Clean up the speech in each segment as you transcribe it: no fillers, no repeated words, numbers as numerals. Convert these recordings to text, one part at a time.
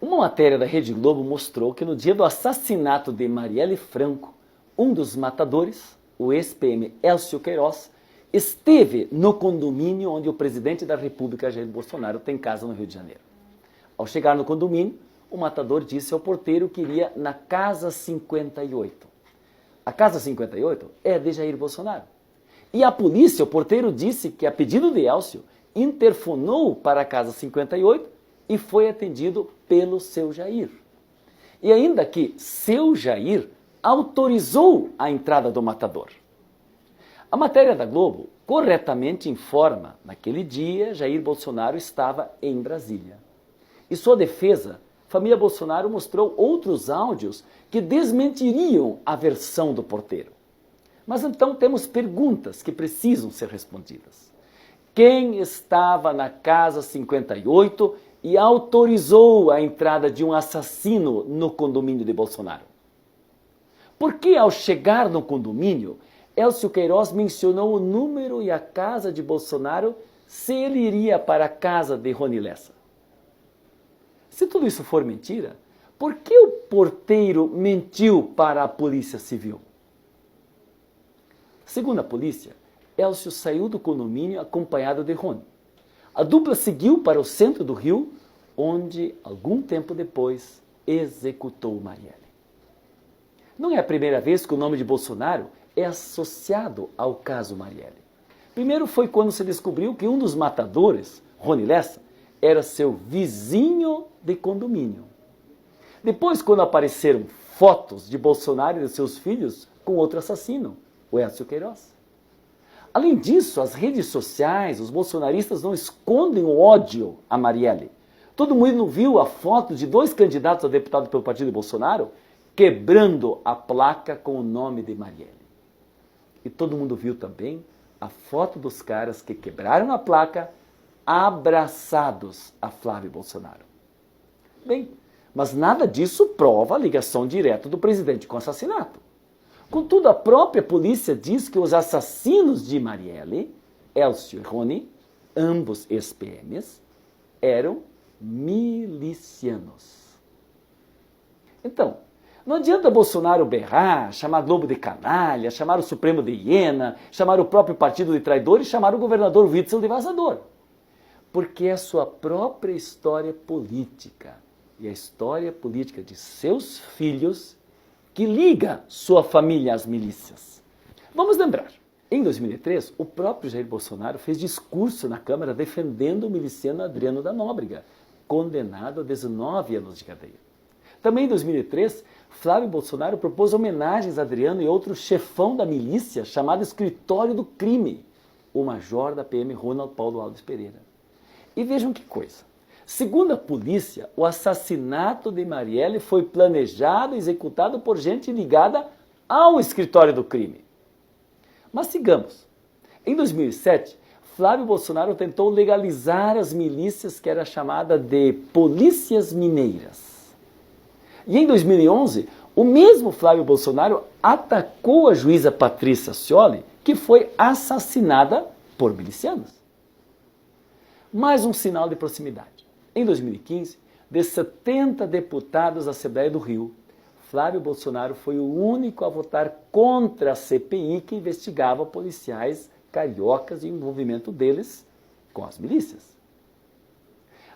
Uma matéria da Rede Globo mostrou que no dia do assassinato de Marielle Franco, um dos matadores, o ex-PM Elcio Queiroz, esteve no condomínio onde o presidente da República, Jair Bolsonaro, tem casa no Rio de Janeiro. Ao chegar no condomínio, o matador disse ao porteiro que iria na Casa 58. A Casa 58 é de Jair Bolsonaro. E a polícia, o porteiro disse que, a pedido de Elcio, interfonou para a Casa 58 e foi atendido pelo seu Jair. E ainda que seu Jair autorizou a entrada do matador. A matéria da Globo corretamente informa, naquele dia, Jair Bolsonaro estava em Brasília. E sua defesa, a família Bolsonaro mostrou outros áudios que desmentiriam a versão do porteiro. Mas então temos perguntas que precisam ser respondidas. Quem estava na Casa 58 e autorizou a entrada de um assassino no condomínio de Bolsonaro? Por que, ao chegar no condomínio, Elcio Queiroz mencionou o número e a casa de Bolsonaro se ele iria para a casa de Rony Lessa? Se tudo isso for mentira, por que o porteiro mentiu para a Polícia Civil? Segundo a polícia, Elcio saiu do condomínio acompanhado de Rony. A dupla seguiu para o centro do Rio, onde, algum tempo depois, executou Marielle. Não é a primeira vez que o nome de Bolsonaro é associado ao caso Marielle. Primeiro foi quando se descobriu que um dos matadores, Rony Lessa, era seu vizinho de condomínio. Depois, quando apareceram fotos de Bolsonaro e de seus filhos com outro assassino, o Elcio Queiroz. Além disso, as redes sociais, os bolsonaristas não escondem o ódio a Marielle. Todo mundo viu a foto de dois candidatos a deputado pelo partido de Bolsonaro quebrando a placa com o nome de Marielle. E todo mundo viu também a foto dos caras que quebraram a placa abraçados a Flávio Bolsonaro. Bem, mas nada disso prova a ligação direta do presidente com o assassinato. Contudo, a própria polícia diz que os assassinos de Marielle, Elcio e Rony, ambos ex-PMs, eram milicianos. Então, não adianta Bolsonaro berrar, chamar Globo de canalha, chamar o Supremo de hiena, chamar o próprio partido de traidor e chamar o governador Witzel de vazador. Porque é a sua própria história política e a história política de seus filhos que liga sua família às milícias. Vamos lembrar, em 2003, o próprio Jair Bolsonaro fez discurso na Câmara defendendo o miliciano Adriano da Nóbrega, condenado a 19 anos de cadeia. Também em 2003, Flávio Bolsonaro propôs homenagens a Adriano e outro chefão da milícia chamado Escritório do Crime, o major da PM Ronald Paulo Alves Pereira. E vejam que coisa. Segundo a polícia, o assassinato de Marielle foi planejado e executado por gente ligada ao Escritório do Crime. Mas sigamos. Em 2007, Flávio Bolsonaro tentou legalizar as milícias que era chamada de polícias mineiras. E em 2011, o mesmo Flávio Bolsonaro atacou a juíza Patrícia Scioli, que foi assassinada por milicianos. Mais um sinal de proximidade. Em 2015, de 70 deputados da Assembleia do Rio, Flávio Bolsonaro foi o único a votar contra a CPI que investigava policiais cariocas e o envolvimento deles com as milícias.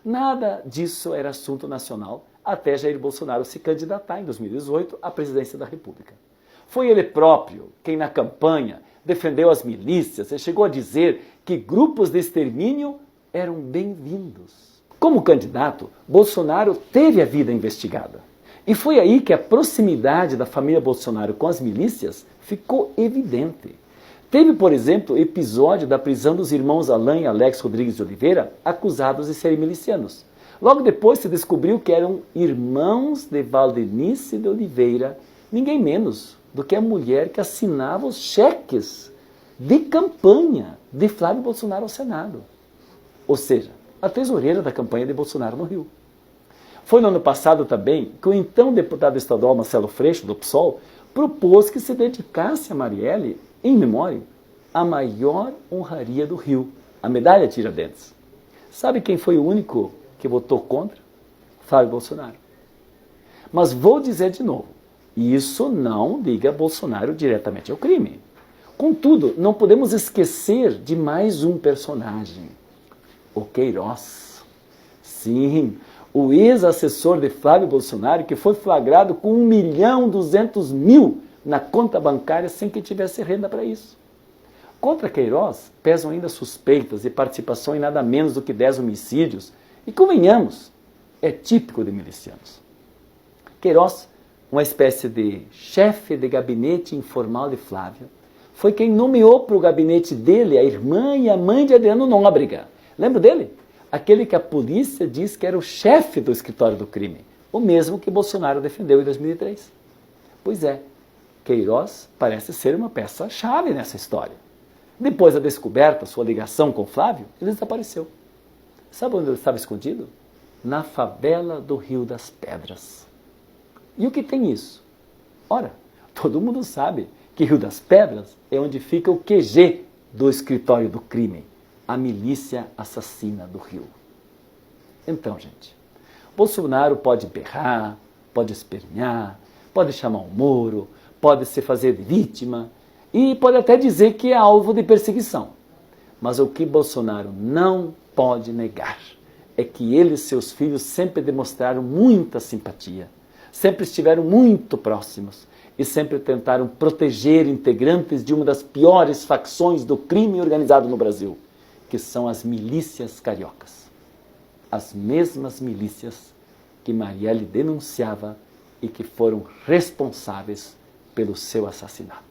Nada disso era assunto nacional até Jair Bolsonaro se candidatar em 2018 à presidência da República. Foi ele próprio quem, na campanha, defendeu as milícias e chegou a dizer que grupos de extermínio eram bem-vindos. Como candidato, Bolsonaro teve a vida investigada. E foi aí que a proximidade da família Bolsonaro com as milícias ficou evidente. Teve, por exemplo, o episódio da prisão dos irmãos Alain e Alex Rodrigues de Oliveira, acusados de serem milicianos. Logo depois se descobriu que eram irmãos de Valdenice de Oliveira, ninguém menos do que a mulher que assinava os cheques de campanha de Flávio Bolsonaro ao Senado. Ou seja, a tesoureira da campanha de Bolsonaro no Rio. Foi no ano passado também que o então deputado estadual Marcelo Freixo, do PSOL, propôs que se dedicasse a Marielle, em memória, a maior honraria do Rio, a medalha Tiradentes. Sabe quem foi o único que votou contra? Flávio Bolsonaro. Mas vou dizer de novo, isso não liga Bolsonaro diretamente ao crime. Contudo, não podemos esquecer de mais um personagem, o Queiroz. Sim, o ex-assessor de Flávio Bolsonaro, que foi flagrado com 1.200.000 na conta bancária sem que tivesse renda para isso. Contra Queiroz pesam ainda suspeitas de participação em nada menos do que 10 homicídios, e convenhamos, é típico de milicianos. Queiroz, uma espécie de chefe de gabinete informal de Flávio, foi quem nomeou para o gabinete dele a irmã e a mãe de Adriano Nóbrega. Lembra dele? Aquele que a polícia diz que era o chefe do escritório do crime, o mesmo que Bolsonaro defendeu em 2003. Pois é, Queiroz parece ser uma peça-chave nessa história. Depois da descoberta, sua ligação com Flávio, ele desapareceu. Sabe onde ele estava escondido? Na favela do Rio das Pedras. E o que tem isso? Ora, todo mundo sabe que Rio das Pedras é onde fica o QG do escritório do crime, a milícia assassina do Rio. Então, gente, Bolsonaro pode berrar, pode espernear, pode chamar o Moro, pode se fazer de vítima e pode até dizer que é alvo de perseguição. Mas o que Bolsonaro não pode negar é que ele e seus filhos sempre demonstraram muita simpatia, sempre estiveram muito próximos e sempre tentaram proteger integrantes de uma das piores facções do crime organizado no Brasil, que são as milícias cariocas. As mesmas milícias que Marielle denunciava e que foram responsáveis pelo seu assassinato.